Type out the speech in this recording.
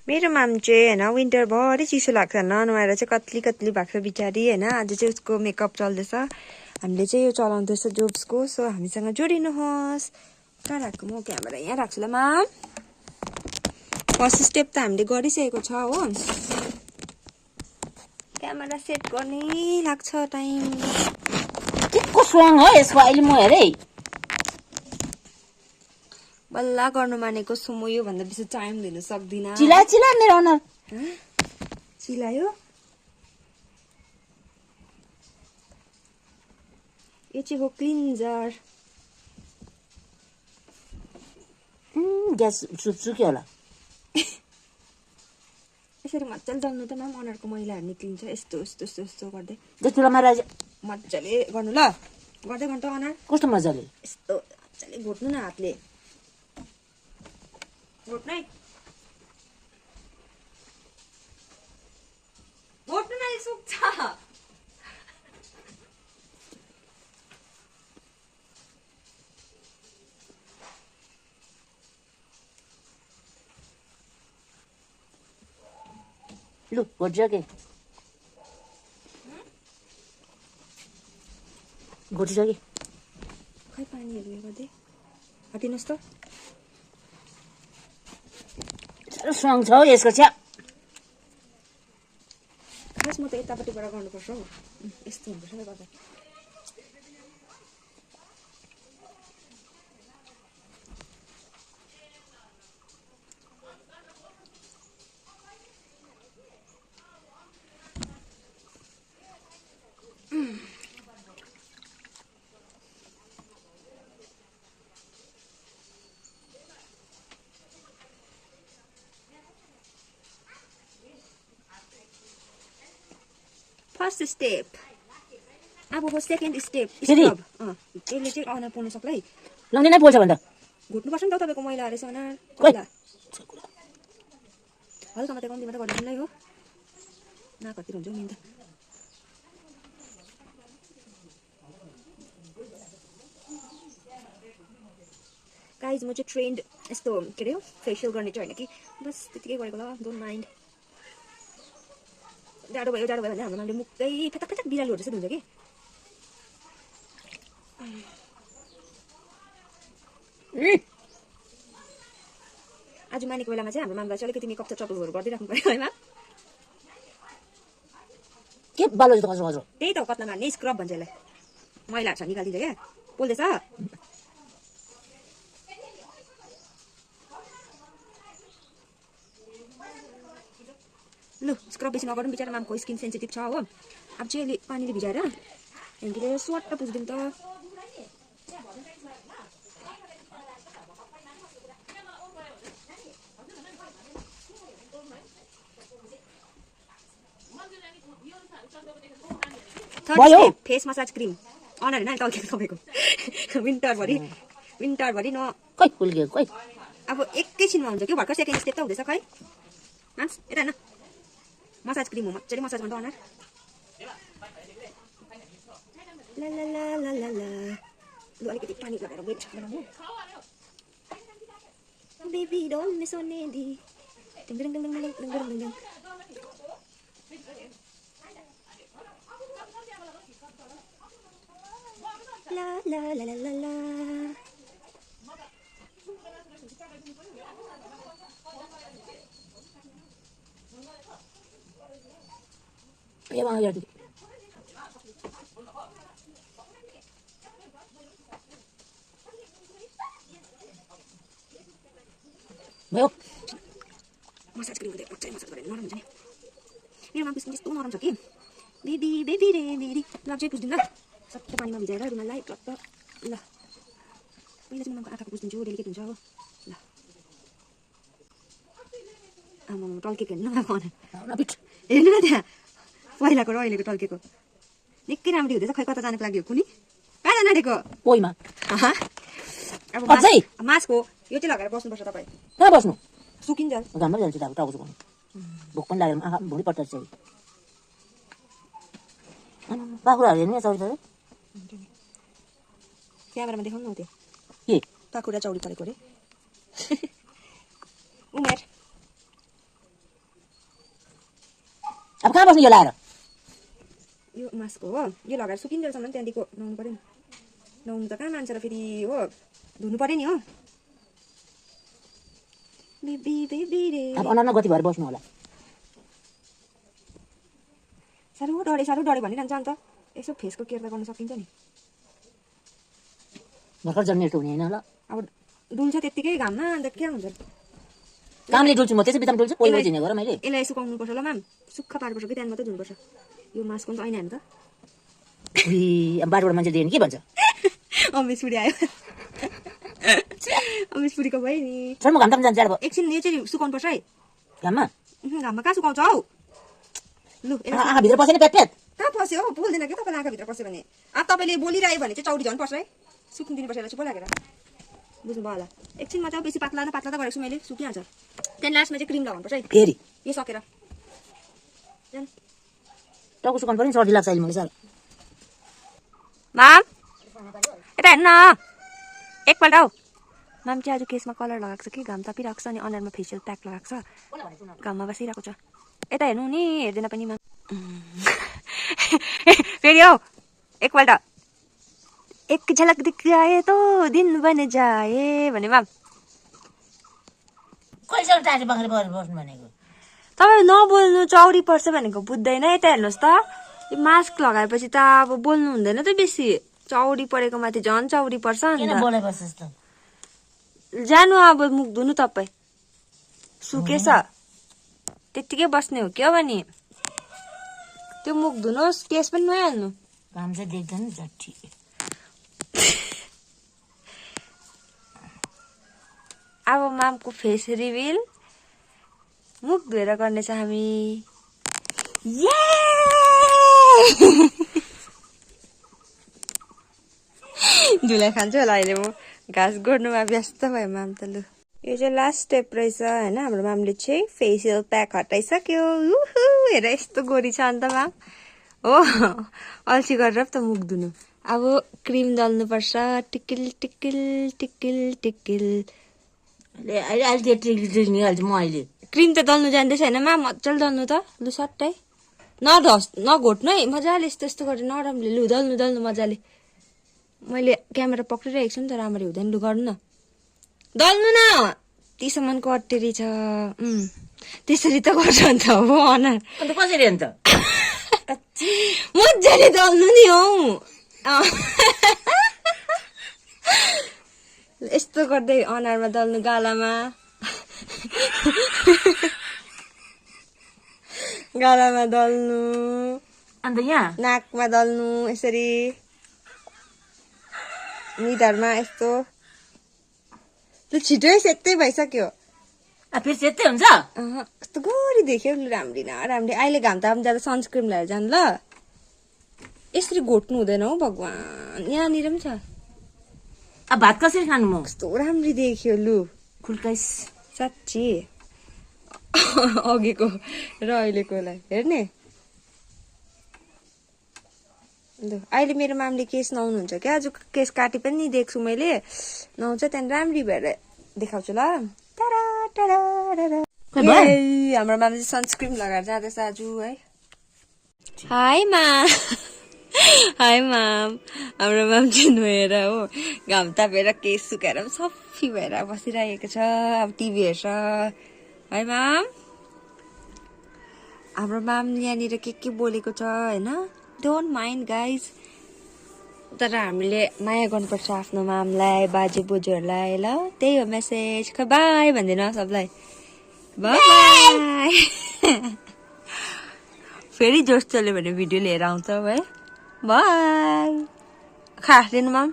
मेरो माम चाहिँ होइन विन्टरभरि चिसो लाग्छ नुहाएर चाहिँ कत्ली कत्ली भएको छ बिचारी होइन। आज चाहिँ उसको मेकअप चल्दैछ। हामीले चाहिँ यो चलाउँदैछ जोब्सको। सो हामीसँग जोडिनुहोस्। कहाँ राख्छु म क्यामेरा? यहाँ राख्छु ल माम। फर्स्ट स्टेप त हामीले गरिसकेको छ हो। क्यामेरा सेट गर्नै लाग्छ टाइम। के स्वाङ हो यसको? अहिले म हेरेँ बल्ल गर्नु मानेको छु म। यो भन्दा बेसी टाइम दिनु सक्दिनँ। चिला चिला मेरो अनुहार चिलायो। यो चाहिँ हो क्लिन्जर। ग्यास सुक्यो होला। यसरी मजाले दल्नु त माम, अनुहारको मैलाहरू निक्लिन्छ। यस्तो यस्तो यस्तो यस्तो गर्दै चुलामा राज मजाले गर्नु ल। गर्दै गर्नु त अनुहार कस्तो मजाले यस्तो मजाले घोट्नु न हातले। घोट्नु है, घोट्नु न, सुक्छ। लु घोटिसके घोटिसके। खै पानीहरू उयो गर्दै हटिनुहोस् त। साह्रो स्वाङ छ हौ यसको छ्या। खास म त यतापट्टिबाट गर्नुपर्छ हौ। यस्तो हुनुपर्छ नि गर्दा। First step. अब हो सेकेन्ड स्टेप स्क्रब। यसले चाहिँ अनुहार पोल्नु सक्ला है। लङ्गे नै पोल्छ भन्दा घुट्नुपर्छ नि त तपाईँको मैला रहेछ अनुहार। हल्का मात्रै कम्ती मात्रै गरिदिनु नै हो। नाकतिर हुन्छ नि त। गाइज म चाहिँ ट्रेन्ड यस्तो के अरे फेसियल गर्ने चाहिँ होइन कि, बस त्यतिकै गरेको ल। Don't mind. जाडो भयो भने हाम्रो मामले मुक्कै फेतक फेतक बिरालोहरू जस्तो हुन्छ कि। आज मानेको बेलामा चाहिँ हाम्रो मामलाई चाहिँ अलिकति मेकअप चटुहरू गरिदिइराख्नु पऱ्यो है। के बालो जस्तो खस्रो खस्रो। त्यही त कत्ला मार्ने स्क्रब भन्छ यसलाई। मैलाहरू छ निकालिदिन्छ क्या। पोल्दैछ लु। स्क्रब बेसी नगरौँ, बिचरा मामको स्किन सेन्सिटिभ छ हो। अब चाहिँ यसले पानीले भिजाएर हामीले स्वाट पुछिदिउँ त। Third step face massage cream. अनुहार होइन टल्केको तपाईँको। विन्टरभरि न खोइ कुल्क्यो खोइ। अब एकैछिनमा हुन्छ कि। भर्खर सेकेन्ड स्टेप त हुँदैछ खै मान्स। यता होइन मसाज क्रिम हो, मजाले मसाज गर्नु अनुहार। ला ला ला ला ला ला। लु अलिकति पानी लगाएर वेट बनाउनु। बेबी डोन्ट मिस ओन एडी। Ding ding ding ding ding ding ding ding. ला ला ला ला ला ला। ए मा यार भयो। मसाज क्रिम गर्दै मजाले मसाज गरेर नरम हुन्छ नि। मेरो मामको स्किन यस्तो नरम छ कि। बेबी बेबी रे मेरी। ल चाहिँ पुछिदिउँ ल। सबै पानीमा भिजाएर रुमाललाई टक्क ल। पहिला चाहिँ मामको आँखाको पुछिदिन्छु, डेलिकेट हुन्छ हो। ल आमा टल्केको हेर्नु न अनुहार। हेर्नु न त्यहाँ पहिलाको र अहिलेको टल्केको निकै राम्ररी हुँदैछ। खै कता जानको लागि हो कुनी? कहाँ जान आँटेको? ओइमा अब अझै मास्क हो यो चाहिँ लगाएर बस्नुपर्छ तपाईँ। कहाँ बस्नु? सुकिन्छ। घाममा जान्छ त अब टाउको सुकाउनु। भोक पनि लागेर आँखा भुँडी पट्टा चाहिँ पाखुराहरू हेर्नु चौरी चौरी। क्यामेरामा देखाउनु न त्यो के पाखुरा चौरी परेको अरे। उमेर अब कहाँ बस्नु यो लाएर यो मास्कको हो यो लगाएर सुकिन्जेलसम्म त्यहाँदेखिको नुहाउनु पऱ्यो नि नुहाउनु त कहाँ मान्छ र फेरि हो धुनु पऱ्यो नि हो बेबी बेबी रे अब अनुहारमा गति भएर बस्नु होला साह्रो डरे भनिरहन्छ अन्त यसो फेसको केयर त गर्न सकिन्छ नि भर्खर जन्मेको हुने होइन ल अब डुल्छ त्यत्तिकै घाममा अन्त के हुन्छ कामले डुल्छु म त्यसै बित्थामा डुल्छु पोइ चिने गर मैले यसलाई सुकाउनु पर्छ ल म्याम सुक्खा पार्नुपर्छ कि त्यहाँदेखि मात्रै धुनुपर्छ यो मास्कको त ऐना हेर्नु त अब बाटोबाट मान्छे देख्यो नि के भन्छ अमेश पुरी आयो अमेश पुरीको भयो नि छोड म घाम ताप्न जान्छ अब एकछिन यो चाहिँ सुकाउनु पर्छ है घाममा घाममा कहाँ सुकाउँछ हौ लु आँखा भित्र पसेन पेट पेट कहाँ पस्यो हौ बोल्दैन कि तपाईँलाई आँखाभित्र पस्यो भने अब तपाईँले बोलिरह्यो भने चाहिँ चौडी झन् पर्छ है सुक्नु दिनुपर्छ यसलाई चुप लागेर बुझ्नुभयो होला एकछिन मात्रै बेसी पातला त गरेको छु मैले सुकिहाल्छ त्यहाँदेखि लास्टमा चाहिँ क्रिम लगाउनु पर्छ है फेरि यो सकेर जानु टाउको सुकाउनु पर्यो नि सर्दी लाग्छ अहिले मलाई साह्रो माम यता हेर्नु न एकपल्ट हौ माम चाहिँ आज केसमा कलर लगाएको छ कि घाम तापिरहेको छ अनि अनुहारमा फेसियल प्याक लगाएको छ घाममा बसिरहेको छ यता हेर्नु नि हेर्दैन पनि माम फेरि हौ एकपल्ट एक झलक दिखाए तो दिन बन जाए भने माम तपाईँ नबोल्नु चौरी पर्छ भनेको बुझ्दैन यता हेर्नुहोस् त यो मास्क लगाएपछि त अब बोल्नु हुँदैन त बेसी चौरी परेको माथि झन् चौरी पर्छ अन्त जानु अब मुख धुनु तपाईँ सुकेछ त्यत्तिकै बस्ने हो क्या भने त्यो मुख धुनुहोस् केस पनि नहाल्नु घाम चाहिँ देख्दैन जट्ठी अब मामको फेस रिभिल मुख धोएर गर्नेछ हामी धुलाई खान्छु होला अहिले म घाँस गोड्नुमा व्यस्त भयो माम त लु यो चाहिँ लास्ट स्टेप रहेछ होइन हाम्रो मामले चाहिँ फेसियल प्याक हटाइसक्यो हेर यस्तो गोरी छ अन्त माम हो अल्छी गरेर त मुख धुनु अब cream दल्नुपर्छ trickle trickle trickle trickle cream त दल्नु जान्दैछ होइन मा मजाले दल्नु त लु सट्टै नघोट्नु है मजाले यस्तो यस्तो गरेर नराम्रले लु दल्नु मजाले मैले क्यामेरा पक्रिरहेको छु नि त राम्ररी हुँदैन लु गर्नु न दल्नु न तीसम्मको अटेरी छ त्यसरी त गर्छ अन्त हो अनुहार अन्त कसरी अन्त मजाले दल्नु नि हौ यस्तो गर्दै अनुहारमा दल्नु गालामा दल्नु अन्त यहाँ नाकमा दल्नु यसरी निधारमा यस्तो लु छिटो सेतै भइसक्यो फेरि सेतै हुन्छ कस्तो गोरी देख्यो लु राम्री न राम्री अहिले घाम ताप्नु जाँदा सनस्क्रिन लगाएर जानु ल यसरी घोट्नु हुँदैन हौ भगवान् यहाँनिर पनि छ अब भात कसरी खानु म कस्तो राम्री देख्यो लु खुल्काइस साँच्ची अघिको र अहिलेकोलाई हेर्ने अहिले मेरो मामले केस नुहाउनुहुन्छ क्या आज केस काटी पनि देख्छु मैले नुहाउँछ त्यहाँदेखि राम्री भएर देखाउँछु ल हाम्रो मामले चाहिँ सनस्क्रिन लगाएर जाँदैछ आज है हाई माम हाम्रो माम चाहिँ नुहाएर हो घाम तापेर केस सुकाएर सफी भएर बसिरहेको छ अब टिभी हेर्छ है माम हाम्रो माम यहाँनिर के बोलेको छ होइन डोन्ट माइन्ड गाइज तर हामीले माया गर्नुपर्छ आफ्नो मामलाई बाजे बोजूहरूलाई ल त्यही हो मेसेज खै बाई भनिदिनु सबलाई बाई फेरि जोस चल्यो भने भिडियो लिएर आउँछ है बाई खा लिनु माम